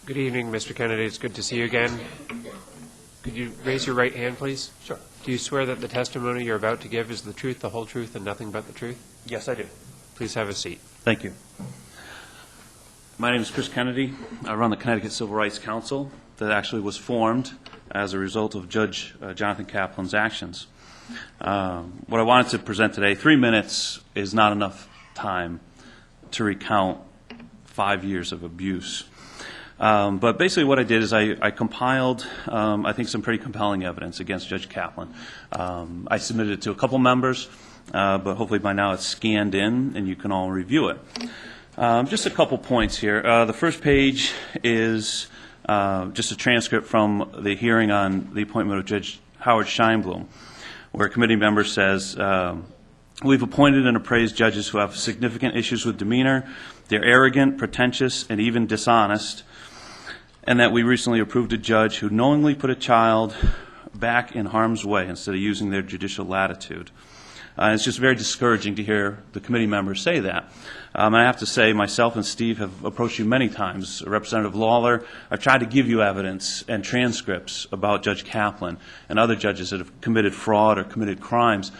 Good evening, Mr. Kennedy. It's good to see you again. Could you raise your right hand, please? Sure. Do you swear that the testimony you're about to give is the truth, the whole truth, and nothing but the truth? Yes, I do. Please have a seat. Thank you. My name is Chris Kennedy. I run the Connecticut Civil Rights Council that actually was formed as a result of Judge Jonathan Kaplan's actions. What I wanted to present today, 3 minutes is not enough time to recount 5 years of abuse. But basically what I did is I compiled, I think, some pretty compelling evidence against Judge Kaplan. I submitted it to a couple members, but hopefully by now it's scanned in and you can all review it. Just a couple points here. The first page is just a transcript from the hearing on the appointment of Judge Howard Scheinblum, where a committee member says, we've appointed and appraised judges who have significant issues with demeanor. They're arrogant, pretentious, and even dishonest. And that we recently approved a judge who knowingly put a child back in harm's way instead of using their judicial latitude. It's just very discouraging to hear the committee members say that. I have to say, myself and Steve have approached you many times. Representative Lawler, I've tried to give you evidence and transcripts about Judge Kaplan and other judges that have committed fraud or committed crimes,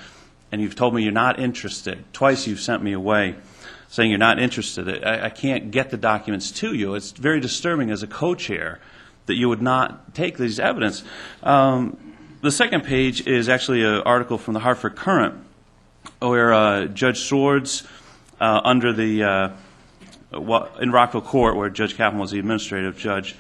and you've told me you're not interested. Twice you've sent me away saying you're not interested. I can't get the documents to you. It's very disturbing as a co-chair that you would not take these evidence. The second page is actually an article from the Hartford Courant where Judge Swords, under the in Rockville Court, where Judge Kaplan was the administrative judge,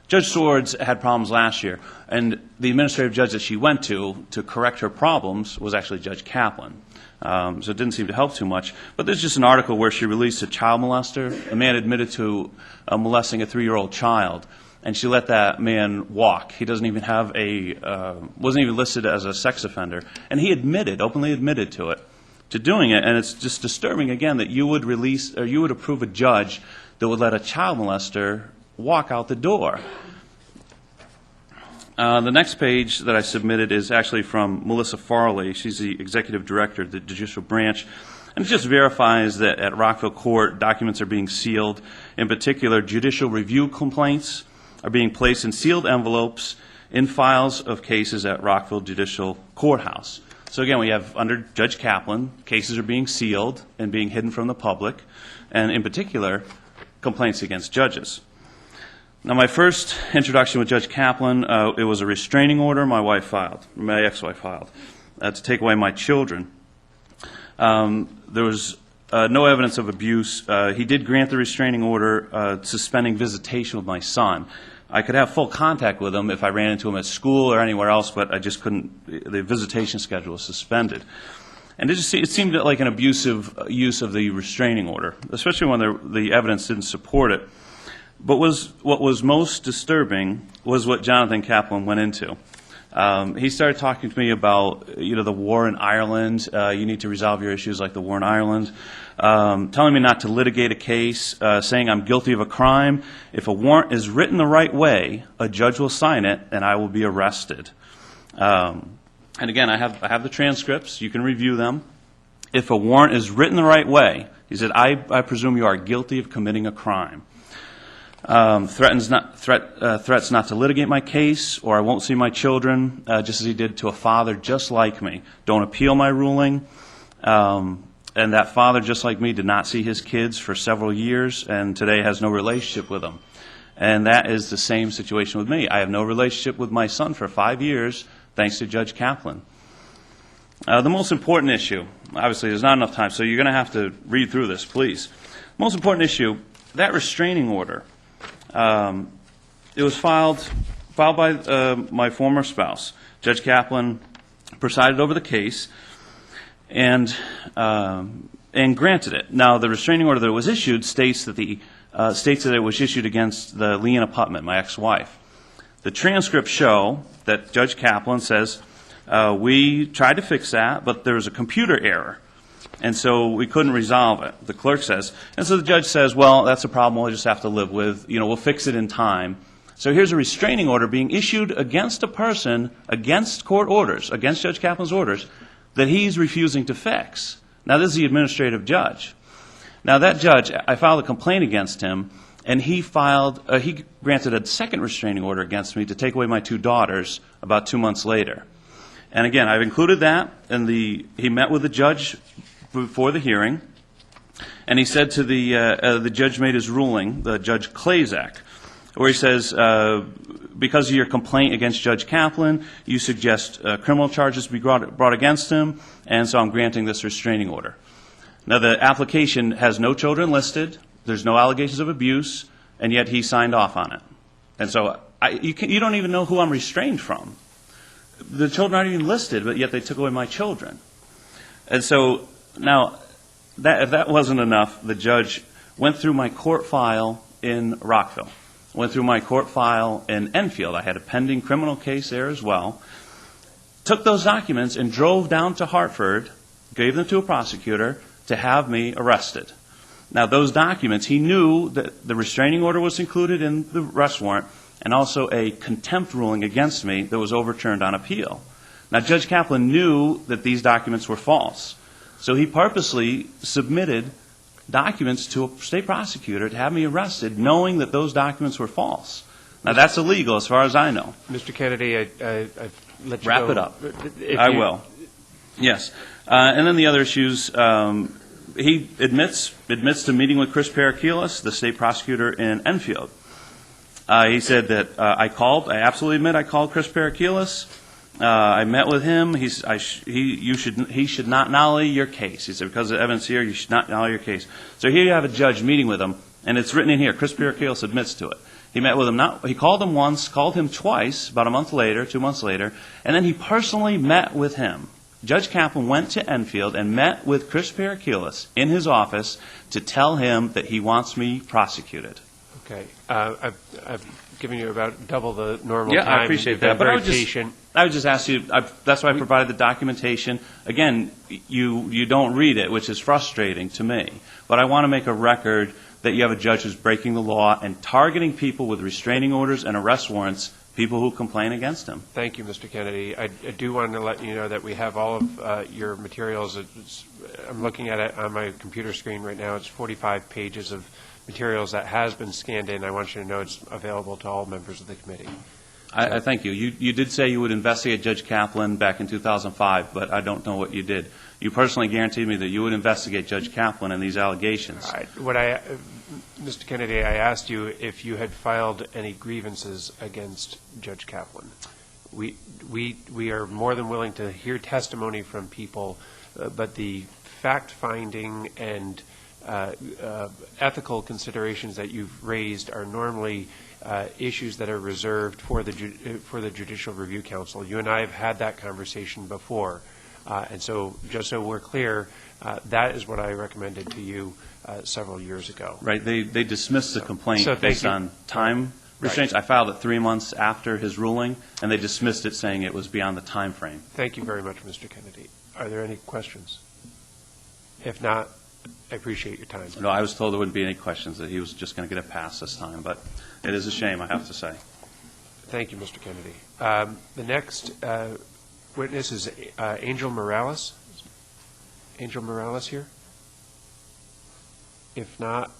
Judge Swords had problems last year, and the administrative judge that she went to correct her problems was actually Judge Kaplan. So it didn't seem to help too much. But there's just an article where she released a child molester. A man admitted to molesting a 3-year-old child, and she let that man walk. He doesn't even have wasn't even listed as a sex offender, and he openly admitted to doing it. And it's just disturbing again that you would release or you would approve a judge that would let a child molester walk out the door. The next page that I submitted is actually from Melissa Farley. She's the executive director of the judicial branch. And it just verifies that at Rockville Court, documents are being sealed. In particular, judicial review complaints are being placed in sealed envelopes in files of cases at Rockville Judicial Courthouse. So again, we have, under Judge Kaplan, cases are being sealed and being hidden from the public, and in particular, complaints against judges. Now, my first introduction with Judge Kaplan, it was a restraining order my ex-wife filed, to take away my children. There was no evidence of abuse. He did grant the restraining order suspending visitation with my son. I could have full contact with him if I ran into him at school or anywhere else, but I just couldn't. The visitation schedule was suspended. And it seemed like an abusive use of the restraining order, especially when the evidence didn't support it. But what was most disturbing was what Jonathan Kaplan went into. He started talking to me about, the war in Ireland. You need to resolve your issues like the war in Ireland. Telling me not to litigate a case, saying I'm guilty of a crime. If a warrant is written the right way, a judge will sign it, and I will be arrested. And again, I have the transcripts. You can review them. If a warrant is written the right way, he said, I presume you are guilty of committing a crime. Threats not to litigate my case, or I won't see my children, just as he did to a father just like me. Don't appeal my ruling. And that father just like me did not see his kids for several years and today has no relationship with them. And that is the same situation with me. I have no relationship with my son for 5 years thanks to Judge Kaplan. The most important issue, obviously there's not enough time, so you're going to have to read through this, please. Most important issue, that restraining order. It was filed by my former spouse. Judge Kaplan presided over the case and granted it. Now, the restraining order that was issued states that it was issued against the Leanna Putman, my ex-wife. The transcripts show that Judge Kaplan says, we tried to fix that, but there was a computer error. And so we couldn't resolve it, the clerk says. And so the judge says, well, that's a problem we'll just have to live with. We'll fix it in time. So here's a restraining order being issued against a person, against court orders, against Judge Kaplan's orders, that he's refusing to fix. Now, this is the administrative judge. Now, that judge, I filed a complaint against him, and he granted a second restraining order against me to take away my 2 daughters about 2 months later. And again, I've included that, and he met with the judge before the hearing, and he said to the judge made his ruling, the Judge Klazak, where he says, because of your complaint against Judge Kaplan, you suggest criminal charges be brought against him, and so I'm granting this restraining order. Now, the application has no children listed, there's no allegations of abuse, and yet he signed off on it. And so you don't even know who I'm restrained from. The children aren't even listed, but yet they took away my children. And so now, if that wasn't enough, the judge went through my court file in Rockville, went through my court file in Enfield. I had a pending criminal case there as well. Took those documents and drove down to Hartford, gave them to a prosecutor to have me arrested. Now, those documents, he knew that the restraining order was included in the arrest warrant, and also a contempt ruling against me that was overturned on appeal. Now, Judge Kaplan knew that these documents were false, so he purposely submitted documents to a state prosecutor to have me arrested, knowing that those documents were false. Now, that's illegal as far as I know. Mr. Kennedy, I've let you Wrap go. it up. I will. Yes. And then the other issues, he admits to meeting with Chris Parakilis, the state prosecutor in Enfield. He said that I absolutely admit I called Chris Parakilis. I met with him. He should not nolly your case. He said, because of evidence here, you should not nolly your case. So here you have a judge meeting with him, and it's written in here. Chris Parakilis admits to it. He met with him. He called him once, called him twice, about a month later, 2 months later, and then he personally met with him. Judge Kaplan went to Enfield and met with Chris Parakilis in his office to tell him that he wants me prosecuted. Okay. I've given you about double the normal time. Yeah, I appreciate that. But I would just ask you, that's why I provided the documentation. Again, you don't read it, which is frustrating to me. But I want to make a record that you have a judge who's breaking the law and targeting people with restraining orders and arrest warrants, people who complain against him. Thank you, Mr. Kennedy. I do want to let you know that we have all of your materials. I'm looking at it on my computer screen right now. It's 45 pages of materials that has been scanned in. I want you to know it's available to all members of the committee. I thank you. You did say you would investigate Judge Kaplan back in 2005, but I don't know what you did. You personally guaranteed me that you would investigate Judge Kaplan and these allegations. Mr. Kennedy, I asked you if you had filed any grievances against Judge Kaplan. We are more than willing to hear testimony from people, but the fact-finding and ethical considerations that you've raised are normally issues that are reserved for the Judicial Review Council. You and I have had that conversation before, and so just so we're clear, that is what I recommended to you several years ago. Right. They dismissed the complaint based on time restraints. Right. I filed it 3 months after his ruling, and they dismissed it, saying it was beyond the time frame. Thank you very much, Mr. Kennedy. Are there any questions? If not, I appreciate your time. No, I was told there wouldn't be any questions, that he was just going to get a pass this time, but it is a shame, I have to say. Thank you, Mr. Kennedy. The next witness is Angel Morales. Angel Morales here? If not,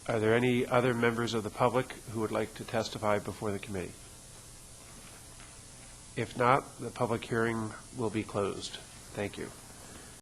are there any other members of the public who would like to testify before the committee? If not, the public hearing will be closed. Thank you.